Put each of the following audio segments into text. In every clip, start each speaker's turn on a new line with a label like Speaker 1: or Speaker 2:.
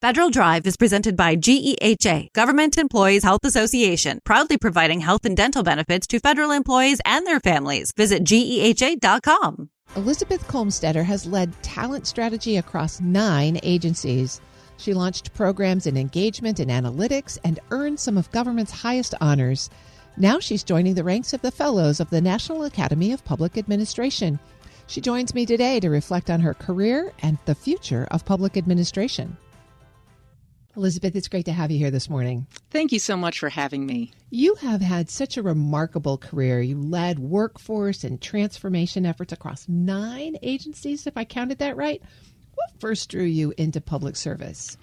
Speaker 1: Federal Drive is presented by GEHA, Government Employees Health Association, proudly providing health and dental benefits to federal employees and their families. Visit GEHA.com.
Speaker 2: Elizabeth Kolmstetter has led talent strategy across 9 agencies. She launched programs in engagement and analytics and earned some of government's highest honors. Now she's joining the ranks of the Fellows of the National Academy of Public Administration. She joins me today to reflect on her career and the future of public administration. Elizabeth, it's great to have you here this morning.
Speaker 3: Thank you so much for having me.
Speaker 2: You have had such a remarkable career. You led workforce and transformation efforts across 9 agencies, if I counted that right. What first drew you into public service?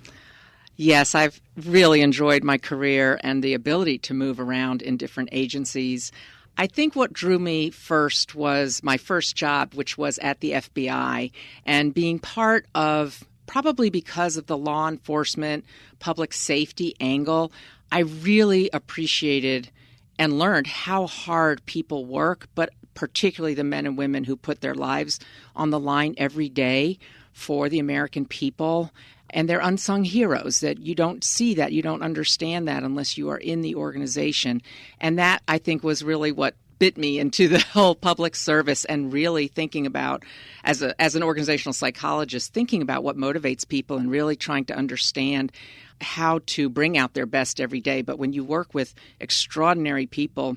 Speaker 3: Yes, I've really enjoyed my career and the ability to move around in different agencies. I think what drew me first was my first job, which was at the FBI, and being part of, probably because of the law enforcement, public safety angle, I really appreciated and learned how hard people work, but particularly the men and women who put their lives on the line every day for the American people. And they're unsung heroes that you don't see that, you don't understand that unless you are in the organization. And that, I think, was really what bit me into the whole public service and really thinking about, as an organizational psychologist, thinking about what motivates people and really trying to understand how to bring out their best every day. But when you work with extraordinary people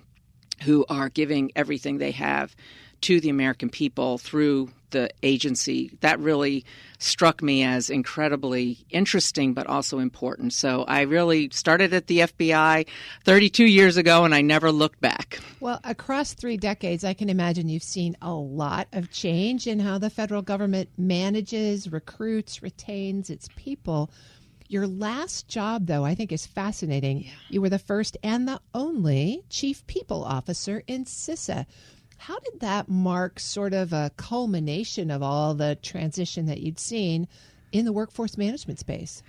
Speaker 3: who are giving everything they have to the American people through the agency, that really struck me as incredibly interesting, but also important. So I really started at the FBI 32 years ago, and I never looked back.
Speaker 2: Well, across 3 decades, I can imagine you've seen a lot of change in how the federal government manages, recruits, retains its people. Your last job, though, I think is fascinating. Yeah. You were the first and the only chief people officer in CISA. How did that mark sort of a culmination of all the transition that you'd seen in the workforce management space?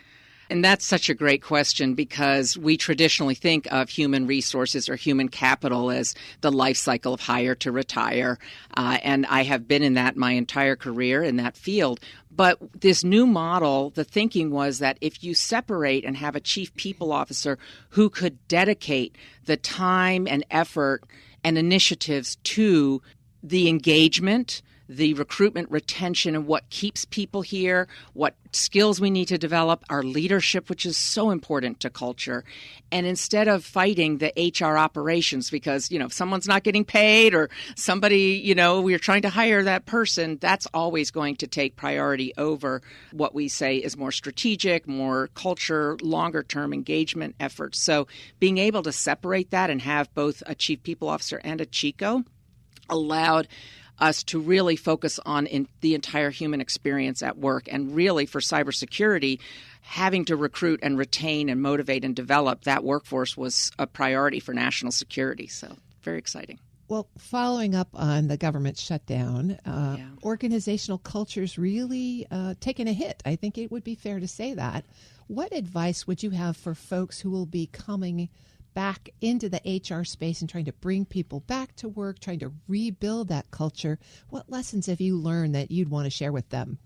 Speaker 3: And that's such a great question because we traditionally think of human resources or human capital as the life cycle of hire to retire. And I have been in that my entire career in that field. But this new model, the thinking was that if you separate and have a chief people officer who could dedicate the time and effort and initiatives to the engagement, the recruitment, retention, and what keeps people here, what skills we need to develop, our leadership, which is so important to culture. And instead of fighting the HR operations because, if someone's not getting paid or somebody, we're trying to hire that person, that's always going to take priority over what we say is more strategic, more culture, longer-term engagement efforts. So being able to separate that and have both a chief people officer and a CHICO allowed us to really focus on the entire human experience at work. And really for cybersecurity, having to recruit and retain and motivate and develop that workforce was a priority for national security. So very exciting.
Speaker 2: Well, following up on the government shutdown, organizational culture's really taken a hit. I think it would be fair to say that. What advice would you have for folks who will be coming back into the HR space and trying to bring people back to work, trying to rebuild that culture? What lessons have you learned that you'd want to share with them?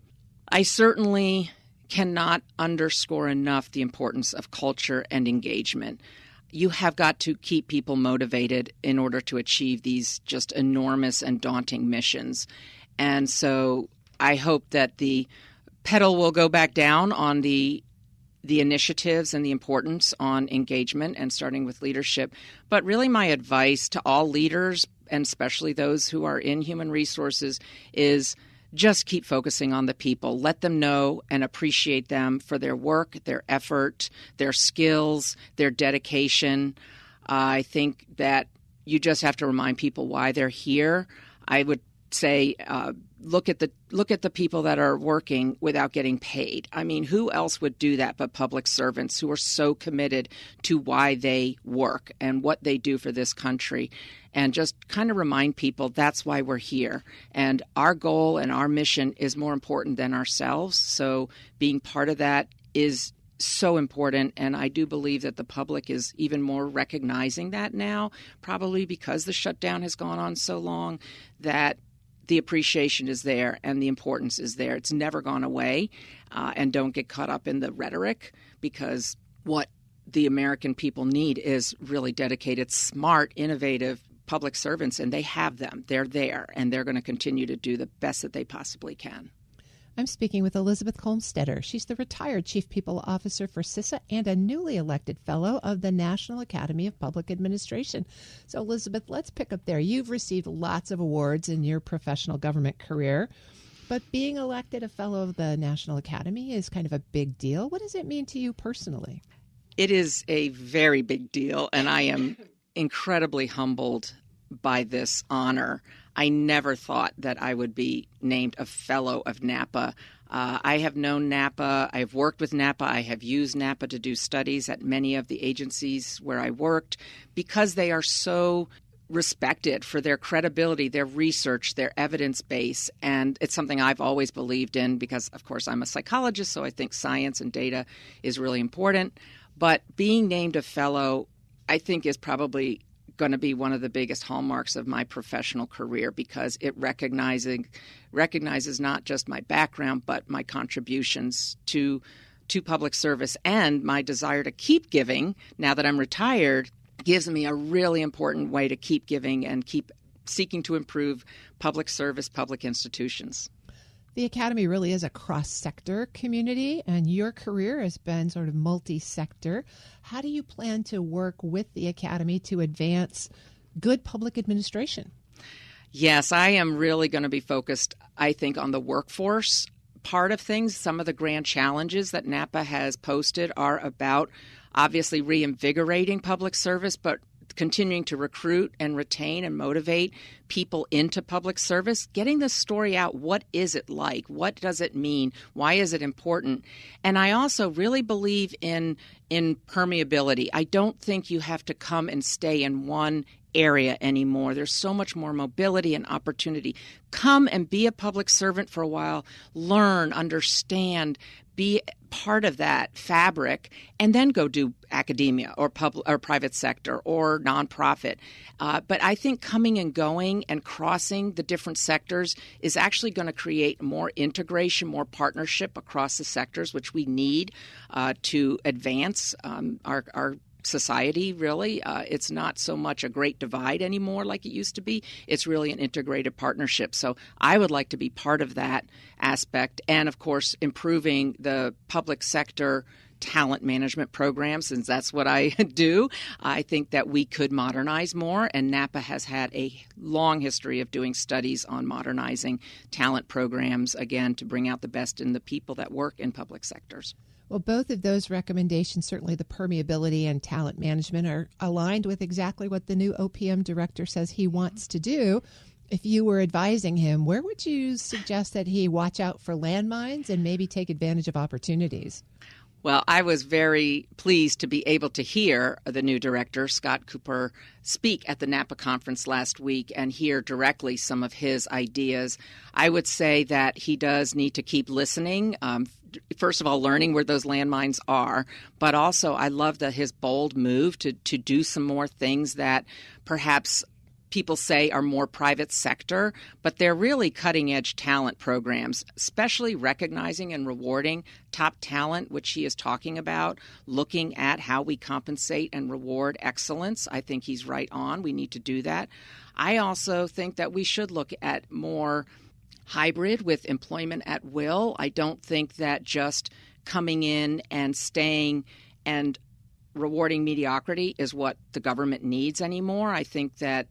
Speaker 3: I certainly cannot underscore enough the importance of culture and engagement. You have got to keep people motivated in order to achieve these just enormous and daunting missions. And so I hope that the pedal will go back down on the initiatives and the importance on engagement and starting with leadership. But really my advice to all leaders, and especially those who are in human resources, is just keep focusing on the people. Let them know and appreciate them for their work, their effort, their skills, their dedication. I think that you just have to remind people why they're here. I would say look at the people that are working without getting paid. I mean, who else would do that but public servants who are so committed to why they work and what they do for this country? And just kind of remind people that's why we're here. And our goal and our mission is more important than ourselves. So being part of that is so important. And I do believe that the public is even more recognizing that now, probably because the shutdown has gone on so long, that the appreciation is there and the importance is there. It's never gone away. And don't get caught up in the rhetoric, because what the American people need is really dedicated, smart, innovative public servants, and they have them. They're there, and they're going to continue to do the best that they possibly can.
Speaker 2: I'm speaking with Elizabeth Kolmstetter. She's the retired Chief People Officer for CISA and a newly elected Fellow of the National Academy of Public Administration. So, Elizabeth, let's pick up there. You've received lots of awards in your professional government career, but being elected a Fellow of the National Academy is kind of a big deal. What does it mean to you personally?
Speaker 3: It is a very big deal, and I am incredibly humbled by this honor. I never thought that I would be named a Fellow of NAPA. I have known NAPA. I have worked with NAPA. I have used NAPA to do studies at many of the agencies where I worked, because they are so respected for their credibility, their research, their evidence base. And it's something I've always believed in because, of course, I'm a psychologist, so I think science and data is really important. But being named a Fellow, I think, is probably going to be one of the biggest hallmarks of my professional career, because it recognizes not just my background, but my contributions to public service, and my desire to keep giving now that I'm retired gives me a really important way to keep giving and keep seeking to improve public service, public institutions.
Speaker 2: The Academy really is a cross-sector community, and your career has been sort of multi-sector. How do you plan to work with the Academy to advance good public administration?
Speaker 3: Yes, I am really going to be focused, I think, on the workforce part of things. Some of the grand challenges that NAPA has posted are about obviously reinvigorating public service, but continuing to recruit and retain and motivate people into public service, getting the story out. What is it like? What does it mean? Why is it important? And I also really believe in permeability. I don't think you have to come and stay in one area anymore. There's so much more mobility and opportunity. Come and be a public servant for a while, learn, understand, be part of that fabric, and then go do academia or public or private sector or nonprofit. But I think coming and going and crossing the different sectors is actually going to create more integration, more partnership across the sectors, which we need to advance our society, really. It's not so much a great divide anymore like it used to be. It's really an integrated partnership. So I would like to be part of that aspect. And, of course, improving the public sector talent management programs, since that's what I do. I think that we could modernize more, and NAPA has had a long history of doing studies on modernizing talent programs, again, to bring out the best in the people that work in public sectors.
Speaker 2: Well, both of those recommendations, certainly the permeability and talent management, are aligned with exactly what the new OPM director says he wants to do. If you were advising him, where would you suggest that he watch out for landmines and maybe take advantage of opportunities?
Speaker 3: Well, I was very pleased to be able to hear the new director, Scott Cooper, speak at the NAPA conference last week and hear directly some of his ideas. I would say that he does need to keep listening. First of all, learning where those landmines are, but also I love his bold move to do some more things that perhaps people say are more private sector, but they're really cutting-edge talent programs, especially recognizing and rewarding top talent, which he is talking about, looking at how we compensate and reward excellence. I think he's right on. We need to do that. I also think that we should look at more hybrid with employment at will. I don't think that just coming in and staying and rewarding mediocrity is what the government needs anymore. I think that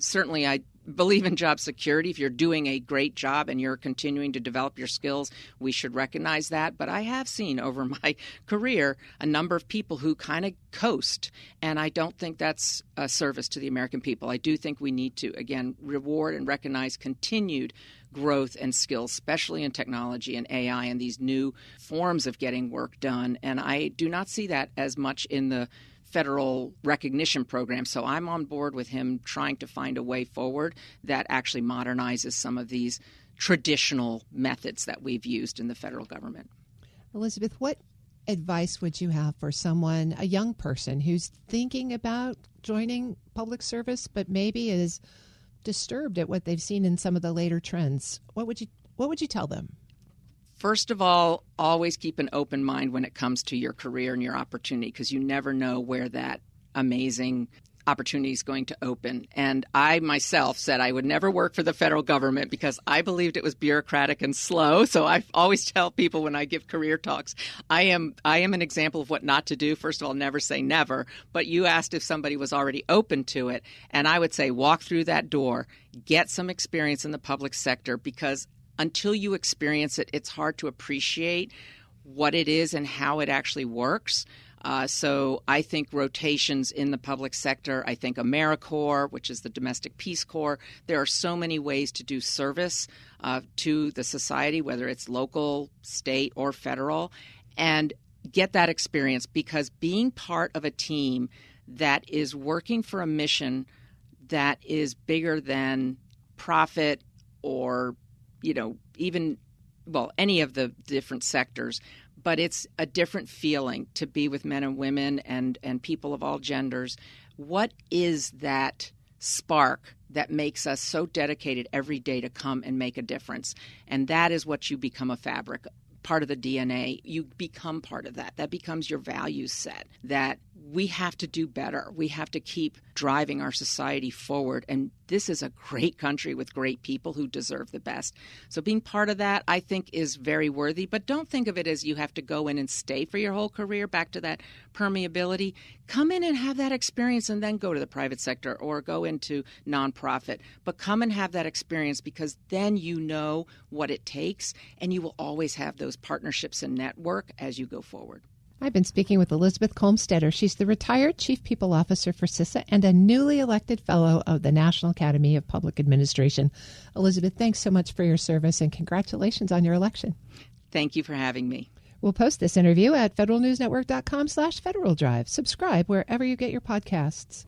Speaker 3: certainly I believe in job security. If you're doing a great job and you're continuing to develop your skills, we should recognize that. But I have seen over my career a number of people who kind of coast, and I don't think that's a service to the American people. I do think we need to, again, reward and recognize continued growth and skills, especially in technology and AI and these new forms of getting work done. And I do not see that as much in the federal recognition program. So I'm on board with him trying to find a way forward that actually modernizes some of these traditional methods that we've used in the federal government.
Speaker 2: Elizabeth, what advice would you have for someone, a young person who's thinking about joining public service, but maybe is disturbed at what they've seen in some of the later trends, what would you tell them?
Speaker 3: First of all, always keep an open mind when it comes to your career and your opportunity, because you never know where that amazing opportunity is going to open. And I myself said I would never work for the federal government because I believed it was bureaucratic and slow. So I always tell people when I give career talks, I am an example of what not to do. First of all, never say never. But you asked if somebody was already open to it. And I would say walk through that door, get some experience in the public sector, because until you experience it, it's hard to appreciate what it is and how it actually works. So I think rotations in the public sector, I think AmeriCorps, which is the Domestic Peace Corps, there are so many ways to do service to the society, whether it's local, state, or federal, and get that experience, because being part of a team that is working for a mission that is bigger than profit or any of the different sectors, but it's a different feeling to be with men and women and people of all genders. What is that spark that makes us so dedicated every day to come and make a difference? And that is what you become a fabric, part of the DNA. You become part of that. That becomes your value set, that we have to do better. We have to keep driving our society forward. And this is a great country with great people who deserve the best. So being part of that, I think, is very worthy. But don't think of it as you have to go in and stay for your whole career, back to that permeability. Come in and have that experience and then go to the private sector or go into nonprofit. But come and have that experience, because then you know what it takes, and you will always have those partnerships and network as you go forward.
Speaker 2: I've been speaking with Elizabeth Kolmstetter. She's the retired Chief People Officer for CISA and a newly elected Fellow of the National Academy of Public Administration. Elizabeth, thanks so much for your service, and congratulations on your election.
Speaker 3: Thank you for having me.
Speaker 2: We'll post this interview at federalnewsnetwork.com/Federal Drive. Subscribe wherever you get your podcasts.